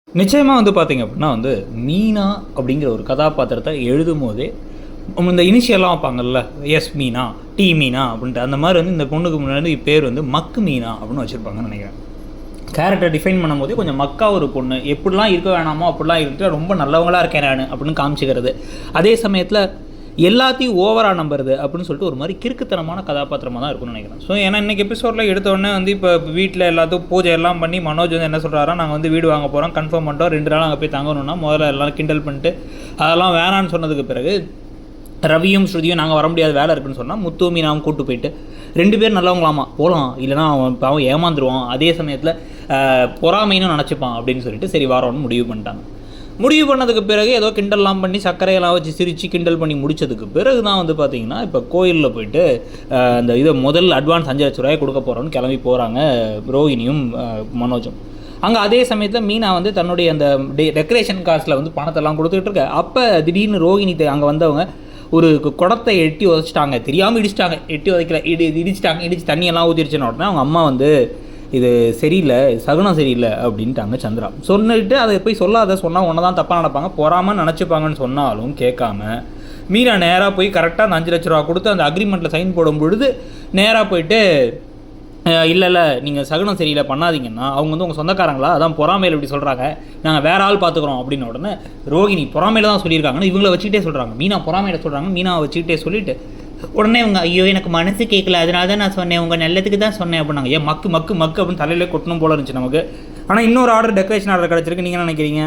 நிச்சயமாக வந்து பார்த்தீங்க அப்படின்னா வந்து மீனா அப்படிங்கிற ஒரு கதாபாத்திரத்தை எழுதும் போதே இந்த இனிஷியலாம் வைப்பாங்கல்ல, எஸ் மீனா, டி மீனா அப்படின்ட்டு அந்த மாதிரி வந்து இந்த பொண்ணுக்கு முன்னாடி பேர் வந்து மக்கு மீனா அப்படின்னு வச்சுருப்பாங்கன்னு நினைக்கிறேன். கேரக்டர் டிஃபைன் பண்ணும்போதே கொஞ்சம் மக்கா ஒரு பொண்ணு, எப்படிலாம் இருக்க வேணாமோ அப்படிலாம் இருந்துட்டு ரொம்ப நல்லவங்களாக இருக்கேன் நான் அப்படின்னு காமிச்சிக்கிறது. அதே சமயத்தில் எல்லாத்தையும் ஓவராக நம்புறது அப்படின்னு சொல்லிட்டு ஒரு மாதிரி கிறுக்குத்தனமான கதாபாத்திரமாக தான் இருக்கும்னு நினைக்கிறேன். ஸோ ஏன்னா இன்றைக்கி எபிசோடில் எடுத்தோடனே வந்து இப்போ வீட்டில் எல்லாத்துக்கும் பூஜை எல்லாம் பண்ணி மனோஜ் வந்து என்ன சொல்கிறாரா, நாங்கள் வந்து வீடு வாங்க போகிறோம், கன்ஃபார்ம் பண்ணிட்டோம், 2 நாள் அங்கே போய் தங்கணும்னா முதல்ல எல்லோரும் கிண்டல் பண்ணிட்டு அதெல்லாம் வேணான்னு சொன்னதுக்கு பிறகு ரவியும் ஸ்ருதியும் நாங்கள் வர முடியாது வேலை இருக்குன்னு சொன்னால் முத்து மீனாவும் கூப்பிட்டு போயிட்டு 2 பேர் நல்லவங்களாமா போகலாம், இல்லைனா அவன் ஏமாந்துருவான், அதே சமயத்தில் பொறாமைன்னு நினச்சிப்பான் அப்படின்னு சொல்லிட்டு சரி வரோன்னு முடிவு பண்ணிட்டாங்க. முடிவு பண்ணதுக்கு பிறகு ஏதோ கிண்டல்லாம் பண்ணி சர்க்கரையெல்லாம் வச்சு சிரித்து கிண்டல் பண்ணி முடித்ததுக்கு பிறகு தான் வந்து பார்த்திங்கன்னா இப்போ கோயிலில் போயிட்டு அந்த இதை முதல் அட்வான்ஸ் 5 லட்ச ரூபாய் கொடுக்க போகிறோன்னு கிளம்பி போகிறாங்க ரோஹிணியும் மனோஜும். அங்கே அதே சமயத்தில் மீனா வந்து தன்னுடைய அந்த டெக்கரேஷன் காசில் வந்து பணத்தெல்லாம் கொடுத்துட்டு இருக்க. அப்போ திடீர்னு ரோஹிணி அங்கே வந்தவங்க ஒரு குடத்தை எட்டி உதச்சிட்டாங்க, தெரியாமல் இடிச்சிட்டாங்க, எட்டி உதைக்கல இடிச்சிட்டாங்க, இடிச்சு தண்ணியெல்லாம் ஊற்றிருச்சுன்னு உடனே அவங்க அம்மா வந்து இது சரியில்லை, சகுனம் சரியில்லை அப்படின்ட்டாங்க சந்திரா. சொன்னிட்டு அதை போய் சொல்லாத, சொன்னால் ஒன்று தான் தப்பாக நடப்பாங்க, பொறாமல் நினச்சிப்பாங்கன்னு சொன்னாலும் கேட்காம மீனா நேராக போய் கரெக்டாக அந்த 5 லட்ச ரூபா கொடுத்து அந்த அக்ரிமெண்ட்டில் சைன் போடும் பொழுது நேராக போயிட்டு இல்லை நீங்கள் சகுனம் சரியில்லை பண்ணாதீங்கன்னா அவங்க வந்து உங்கள் சொந்தக்காரங்களா, அதான் பொறாமையில் இப்படி சொல்கிறாங்க, நாங்கள் வேறு ஆள் பார்த்துக்குறோம் அப்படின்னு உடனே ரோஹிணி பொறாமையில் தான் சொல்லியிருக்காங்கன்னு இவங்கள வச்சுக்கிட்டே சொல்கிறாங்க. மீனா பொறாமையில் சொல்கிறாங்க, மீனாவை வச்சுக்கிட்டே சொல்லிவிட்டு உடனே அவங்க ஐயோ எனக்கு மனசு கேட்கல, அதனால தான் நான் சொன்னேன், உங்கள் நல்லதுக்கு தான் சொன்னேன் அப்படின்னாங்க. ஏன் மக்கு மக்கு மக்கு அப்படின்னு தலையிலே கொட்டணும் போல இருந்துச்சு நமக்கு. ஆனால் இன்னொரு ஆர்டர், டெக்கரேஷன் ஆர்டர் கிடச்சிருக்கு. நீங்கள் என்ன நினைக்கிறீங்க?